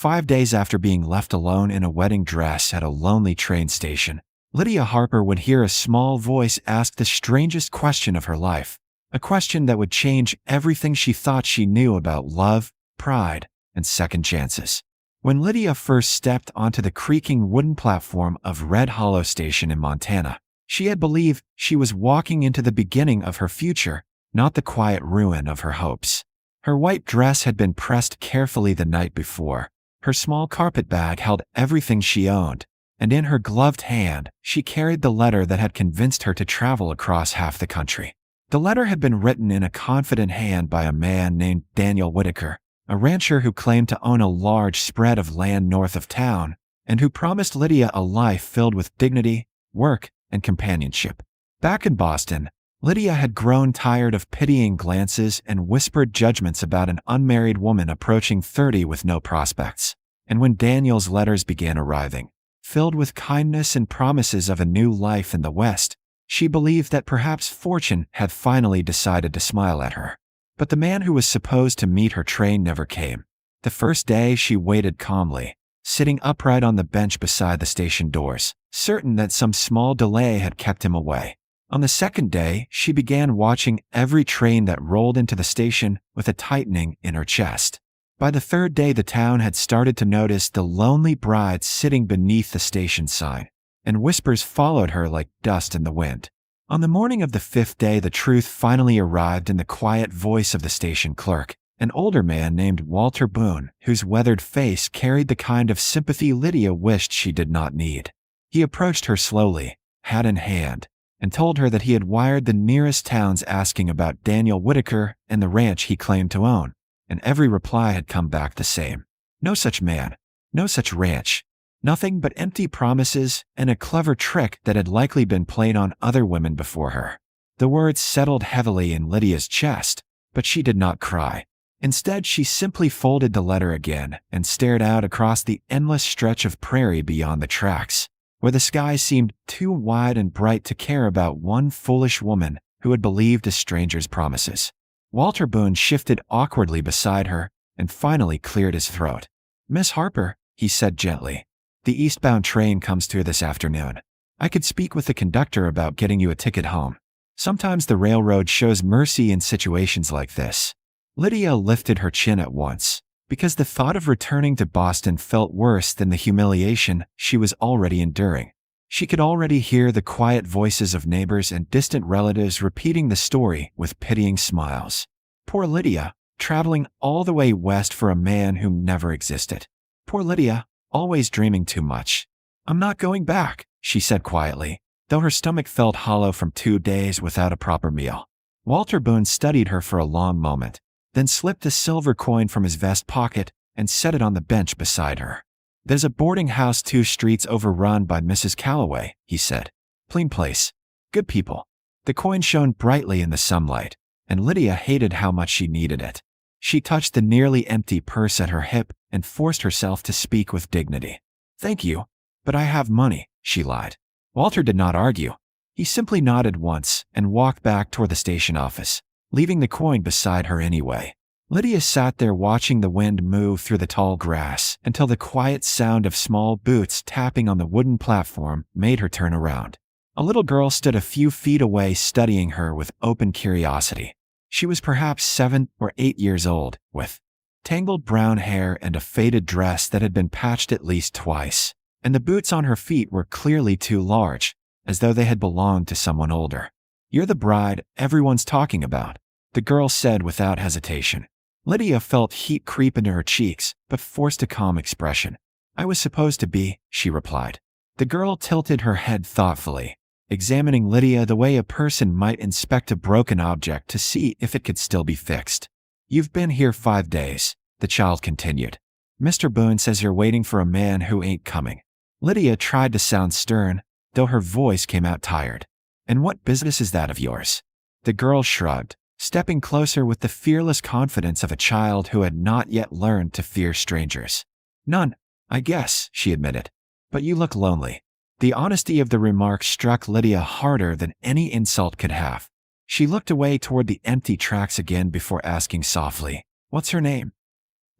5 days after being left alone in a wedding dress at a lonely train station, Lydia Harper would hear a small voice ask the strangest question of her life, a question that would change everything she thought she knew about love, pride, and second chances. When Lydia first stepped onto the creaking wooden platform of Red Hollow Station in Montana, she had believed she was walking into the beginning of her future, not the quiet ruin of her hopes. Her white dress had been pressed carefully the night before. Her small carpet bag held everything she owned, and in her gloved hand, she carried the letter that had convinced her to travel across half the country. The letter had been written in a confident hand by a man named Daniel Whitaker, a rancher who claimed to own a large spread of land north of town, and who promised Lydia a life filled with dignity, work, and companionship. Back in Boston, Lydia had grown tired of pitying glances and whispered judgments about an unmarried woman approaching 30 with no prospects. And when Daniel's letters began arriving, filled with kindness and promises of a new life in the West, she believed that perhaps fortune had finally decided to smile at her. But the man who was supposed to meet her train never came. The first day she waited calmly, sitting upright on the bench beside the station doors, certain that some small delay had kept him away. On the second day, she began watching every train that rolled into the station with a tightening in her chest. By the third day, the town had started to notice the lonely bride sitting beneath the station sign, and whispers followed her like dust in the wind. On the morning of the fifth day, the truth finally arrived in the quiet voice of the station clerk, an older man named Walter Boone, whose weathered face carried the kind of sympathy Lydia wished she did not need. He approached her slowly, hat in hand, and told her that he had wired the nearest towns asking about Daniel Whitaker and the ranch he claimed to own, and every reply had come back the same. No such man, no such ranch, nothing but empty promises and a clever trick that had likely been played on other women before her. The words settled heavily in Lydia's chest, but she did not cry. Instead, she simply folded the letter again and stared out across the endless stretch of prairie beyond the tracks, where the sky seemed too wide and bright to care about one foolish woman who had believed a stranger's promises. Walter Boone shifted awkwardly beside her and finally cleared his throat. "Miss Harper," he said gently, "the eastbound train comes through this afternoon. I could speak with the conductor about getting you a ticket home. Sometimes the railroad shows mercy in situations like this." Lydia lifted her chin at once, because the thought of returning to Boston felt worse than the humiliation she was already enduring. She could already hear the quiet voices of neighbors and distant relatives repeating the story with pitying smiles. Poor Lydia, traveling all the way west for a man who never existed. Poor Lydia, always dreaming too much. "I'm not going back," she said quietly, though her stomach felt hollow from 2 days without a proper meal. Walter Boone studied her for a long moment, then slipped a silver coin from his vest pocket and set it on the bench beside her. "There's a boarding house 2 streets over run by Mrs. Calloway," he said. "Clean place. Good people." The coin shone brightly in the sunlight, and Lydia hated how much she needed it. She touched the nearly empty purse at her hip and forced herself to speak with dignity. "Thank you, but I have money," she lied. Walter did not argue. He simply nodded once and walked back toward the station office, leaving the coin beside her anyway. Lydia sat there watching the wind move through the tall grass until the quiet sound of small boots tapping on the wooden platform made her turn around. A little girl stood a few feet away studying her with open curiosity. She was perhaps 7 or 8 years old, with tangled brown hair and a faded dress that had been patched at least twice, and the boots on her feet were clearly too large, as though they had belonged to someone older. "You're the bride everyone's talking about," the girl said without hesitation. Lydia felt heat creep into her cheeks, but forced a calm expression. "I was supposed to be," she replied. The girl tilted her head thoughtfully, examining Lydia the way a person might inspect a broken object to see if it could still be fixed. "You've been here 5 days," the child continued. "Mr. Boone says you're waiting for a man who ain't coming." Lydia tried to sound stern, though her voice came out tired. "And what business is that of yours?" The girl shrugged, stepping closer with the fearless confidence of a child who had not yet learned to fear strangers. "None, I guess," she admitted. "But you look lonely." The honesty of the remark struck Lydia harder than any insult could have. She looked away toward the empty tracks again before asking softly, "What's her name?"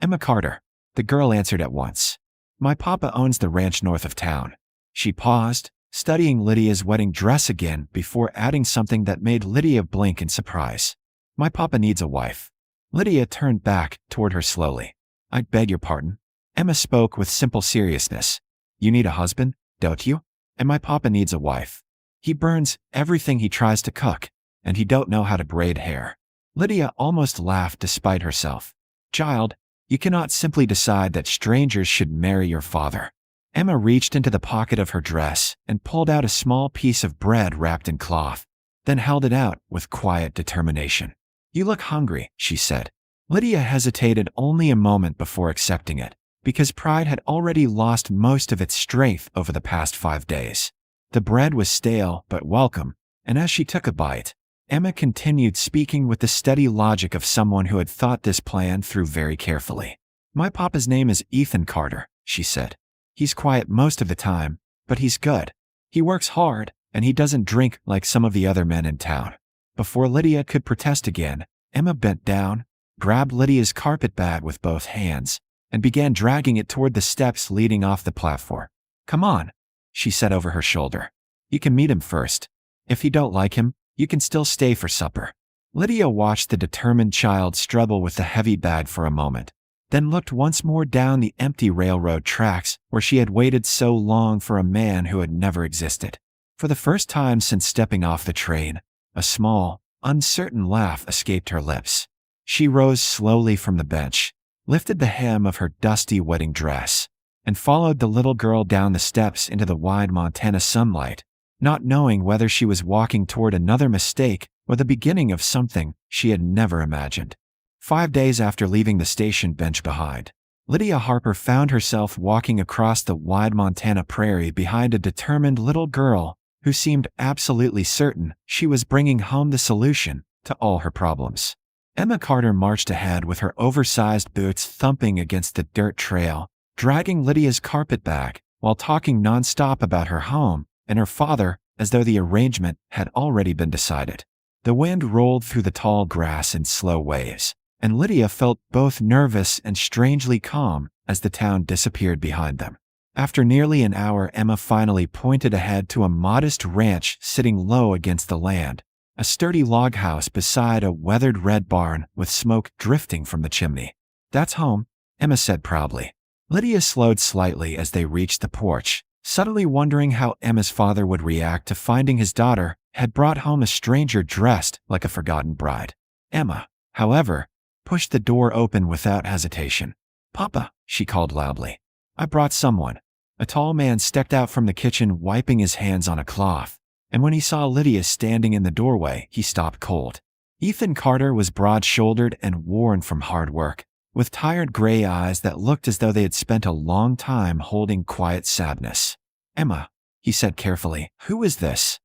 "Emma Carter." The girl answered at once. My papa owns the ranch north of town. She paused, studying Lydia's wedding dress again before adding something that made Lydia blink in surprise. My papa needs a wife. Lydia turned back toward her slowly. I beg your pardon? Emma spoke with simple seriousness. You need a husband, don't you? And my papa needs a wife. He burns everything he tries to cook, and he don't know how to braid hair. Lydia almost laughed despite herself. Child, you cannot simply decide that strangers should marry your father. Emma reached into the pocket of her dress and pulled out a small piece of bread wrapped in cloth, then held it out with quiet determination. You look hungry, she said. Lydia hesitated only a moment before accepting it, because pride had already lost most of its strength over the past 5 days. The bread was stale but welcome, and as she took a bite, Emma continued speaking with the steady logic of someone who had thought this plan through very carefully. My papa's name is Ethan Carter, she said. He's quiet most of the time, but he's good. He works hard, and he doesn't drink like some of the other men in town. Before Lydia could protest again, Emma bent down, grabbed Lydia's carpet bag with both hands, and began dragging it toward the steps leading off the platform. Come on, she said over her shoulder. You can meet him first. If you don't like him, you can still stay for supper. Lydia watched the determined child struggle with the heavy bag for a moment, then looked once more down the empty railroad tracks where she had waited so long for a man who had never existed. For the first time since stepping off the train, a small, uncertain laugh escaped her lips. She rose slowly from the bench, lifted the hem of her dusty wedding dress, and followed the little girl down the steps into the wide Montana sunlight, not knowing whether she was walking toward another mistake or the beginning of something she had never imagined. 5 days after leaving the station bench behind, Lydia Harper found herself walking across the wide Montana prairie behind a determined little girl who seemed absolutely certain she was bringing home the solution to all her problems. Emma Carter marched ahead with her oversized boots thumping against the dirt trail, dragging Lydia's carpet bag while talking nonstop about her home and her father as though the arrangement had already been decided. The wind rolled through the tall grass in slow waves, and Lydia felt both nervous and strangely calm as the town disappeared behind them. After nearly an hour, Emma finally pointed ahead to a modest ranch sitting low against the land, a sturdy log house beside a weathered red barn with smoke drifting from the chimney. That's home, Emma said proudly. Lydia slowed slightly as they reached the porch, subtly wondering how Emma's father would react to finding his daughter had brought home a stranger dressed like a forgotten bride. Emma, however, pushed the door open without hesitation. Papa, she called loudly. I brought someone. A tall man stepped out from the kitchen wiping his hands on a cloth, and when he saw Lydia standing in the doorway, he stopped cold. Ethan Carter was broad-shouldered and worn from hard work, with tired gray eyes that looked as though they had spent a long time holding quiet sadness. Emma, he said carefully, who is this?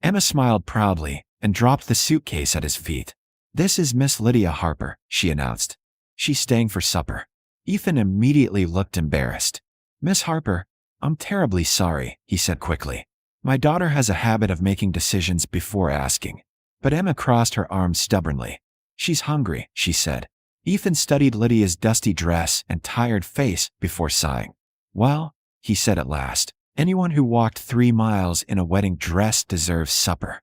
Emma smiled proudly and dropped the suitcase at his feet. This is Miss Lydia Harper, she announced. She's staying for supper. Ethan immediately looked embarrassed. Miss Harper, I'm terribly sorry, he said quickly. My daughter has a habit of making decisions before asking. But Emma crossed her arms stubbornly. She's hungry, she said. Ethan studied Lydia's dusty dress and tired face before sighing. Well, he said at last, anyone who walked 3 miles in a wedding dress deserves supper.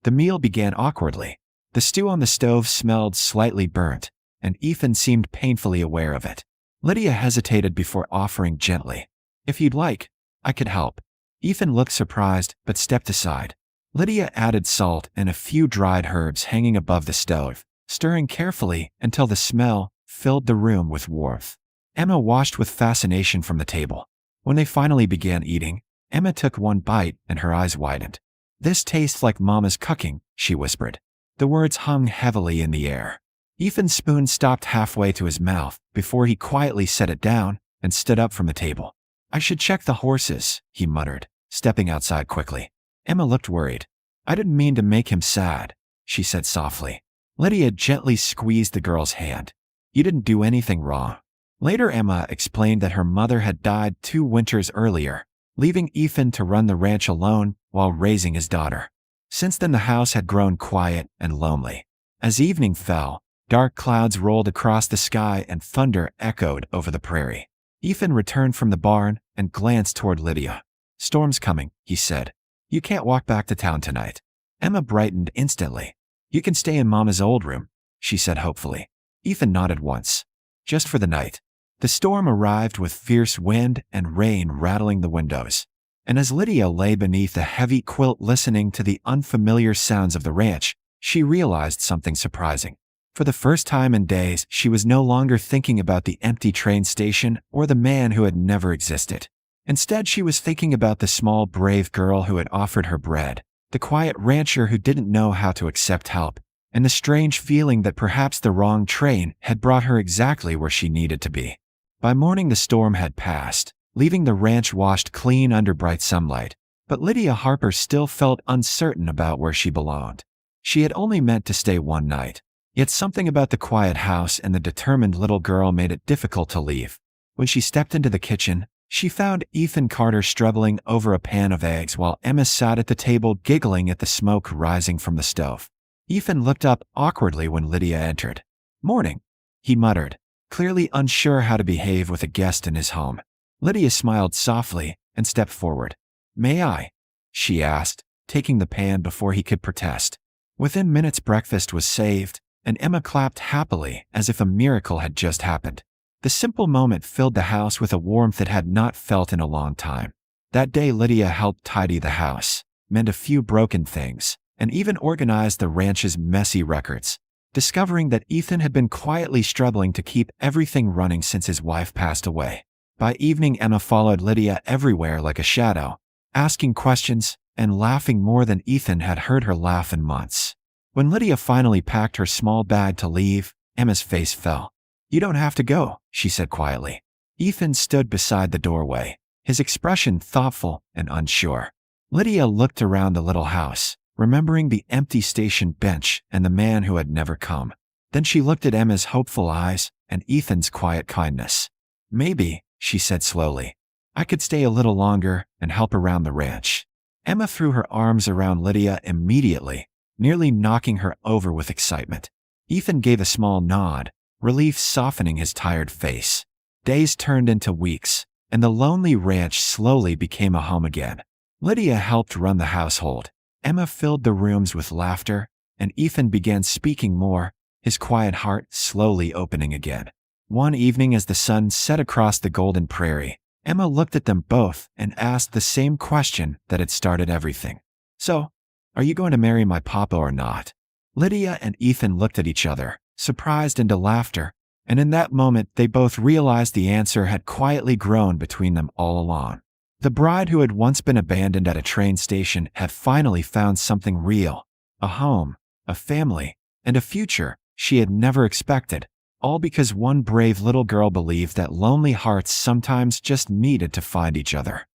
The meal began awkwardly. The stew on the stove smelled slightly burnt, and Ethan seemed painfully aware of it. Lydia hesitated before offering gently. If you'd like, I could help. Ethan looked surprised but stepped aside. Lydia added salt and a few dried herbs hanging above the stove, stirring carefully until the smell filled the room with warmth. Emma watched with fascination from the table. When they finally began eating, Emma took one bite and her eyes widened. This tastes like Mama's cooking, she whispered. The words hung heavily in the air. Ethan's spoon stopped halfway to his mouth before he quietly set it down and stood up from the table. I should check the horses, he muttered, stepping outside quickly. Emma looked worried. I didn't mean to make him sad, she said softly. Lydia gently squeezed the girl's hand. You didn't do anything wrong. Later, Emma explained that her mother had died 2 winters earlier, leaving Ethan to run the ranch alone while raising his daughter. Since then, the house had grown quiet and lonely. As evening fell, Dark clouds rolled across the sky and thunder echoed over the prairie. Ethan returned from the barn and glanced toward Lydia. "Storm's coming," he said. "You can't walk back to town tonight." Emma brightened instantly. "You can stay in Mama's old room," she said hopefully. Ethan nodded once. "Just for the night." The storm arrived with fierce wind and rain rattling the windows. And as Lydia lay beneath a heavy quilt listening to the unfamiliar sounds of the ranch, she realized something surprising. For the first time in days, she was no longer thinking about the empty train station or the man who had never existed. Instead, she was thinking about the small, brave girl who had offered her bread, the quiet rancher who didn't know how to accept help, and the strange feeling that perhaps the wrong train had brought her exactly where she needed to be. By morning, the storm had passed, leaving the ranch washed clean under bright sunlight, but Lydia Harper still felt uncertain about where she belonged. She had only meant to stay one night, yet something about the quiet house and the determined little girl made it difficult to leave. When she stepped into the kitchen, she found Ethan Carter struggling over a pan of eggs while Emma sat at the table giggling at the smoke rising from the stove. Ethan looked up awkwardly when Lydia entered. "Morning," he muttered, clearly unsure how to behave with a guest in his home. Lydia smiled softly and stepped forward. "May I?" she asked, taking the pan before he could protest. Within minutes, breakfast was saved, and Emma clapped happily as if a miracle had just happened. The simple moment filled the house with a warmth it had not felt in a long time. That day, Lydia helped tidy the house, mend a few broken things, and even organize the ranch's messy records, discovering that Ethan had been quietly struggling to keep everything running since his wife passed away. By evening, Emma followed Lydia everywhere like a shadow, asking questions and laughing more than Ethan had heard her laugh in months. When Lydia finally packed her small bag to leave, Emma's face fell. "You don't have to go," she said quietly. Ethan stood beside the doorway, his expression thoughtful and unsure. Lydia looked around the little house, remembering the empty station bench and the man who had never come. Then she looked at Emma's hopeful eyes and Ethan's quiet kindness. "Maybe," she said slowly, "I could stay a little longer and help around the ranch." Emma threw her arms around Lydia immediately, nearly knocking her over with excitement. Ethan gave a small nod, relief softening his tired face. Days turned into weeks, and the lonely ranch slowly became a home again. Lydia helped run the household. Emma filled the rooms with laughter, and Ethan began speaking more, his quiet heart slowly opening again. One evening, as the sun set across the golden prairie, Emma looked at them both and asked the same question that had started everything. "So, are you going to marry my papa or not?" Lydia and Ethan looked at each other, surprised into laughter, and in that moment they both realized the answer had quietly grown between them all along. The bride who had once been abandoned at a train station had finally found something real, a home, a family, and a future she had never expected, all because one brave little girl believed that lonely hearts sometimes just needed to find each other.